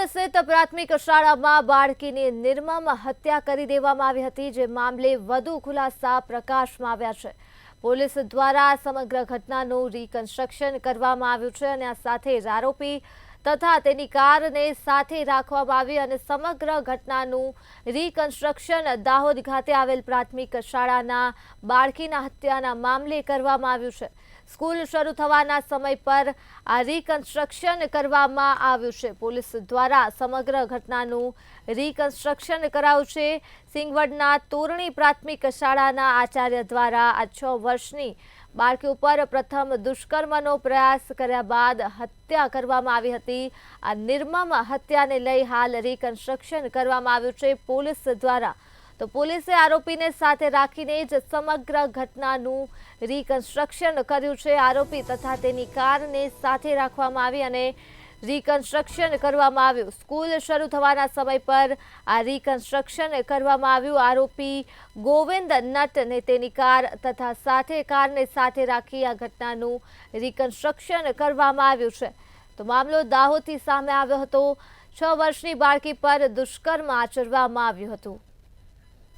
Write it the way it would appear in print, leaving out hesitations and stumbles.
દાહોદ સ્થિત પ્રાથમિક શાળામાં બાળકીની નિર્મમ હત્યા કરી દેવામાં આવી હતી, જે મામલે વધુ ખુલાસા પ્રકાશમાં આવ્યા છે। પોલીસ દ્વારા સમગ્ર ઘટનાનું રિકન્સ્ટ્રક્શન કરવામાં આવ્યું છે અને આ સાથે જ આરોપી તથા તેની કારને સાથે રાખવામાં આવી અને સમગ્ર ઘટનાનું રિકન્સ્ટ્રક્શન દાહોદ ખાતે આવેલ પ્રાથમિક શાળાના બાળકીના હત્યાના મામલે કરવામાં આવ્યું છે। સ્કૂલ શરૂ થવાના સમય પર આ રિકન્સ્ટ્રક્શન કરવામાં આવ્યું છે। પોલીસ દ્વારા સમગ્ર ઘટનાનું રિકન્સ્ટ્રક્શન કરાયું છે। સિંગવડના તોરણી પ્રાથમિક શાળાના આચાર્ય દ્વારા આ 6 વર્ષની બાળકી ઉપર પ્રથમ દુષ્કર્મનો પ્રયાસ કર્યા બાદ હત્યા કરવામાં આવી હતી। આ નિર્મમ હત્યાને લઈ હાલ રિકન્સ્ટ્રક્શન કરવામાં આવ્યું છે પોલીસ દ્વારા। તો પોલીસે આરોપીને સાથે રાખીને જ સમગ્ર ઘટનાનું રિકન્સ્ટ્રક્શન કર્યું છે। આરોપી તથા તેની કારને સાથે રાખવામાં આવી અને રિકન્સ્ટ્રક્શન કરવામાં આવ્યું। સ્કૂલ શરૂ થવાના સમય પર આ રિકન્સ્ટ્રક્શન કરવામાં આવ્યું। આરોપી ગોવિંદ નટ ને તેની કાર તથા સાથે કારને સાથે રાખી આ ઘટનાનું રિકન્સ્ટ્રક્શન કરવામાં આવ્યું છે। તો મામલો દાહોદથી સામે આવ્યો હતો। 6 વર્ષની બાળકી પર દુષ્કર્મ આચરવામાં આવ્યું હતું।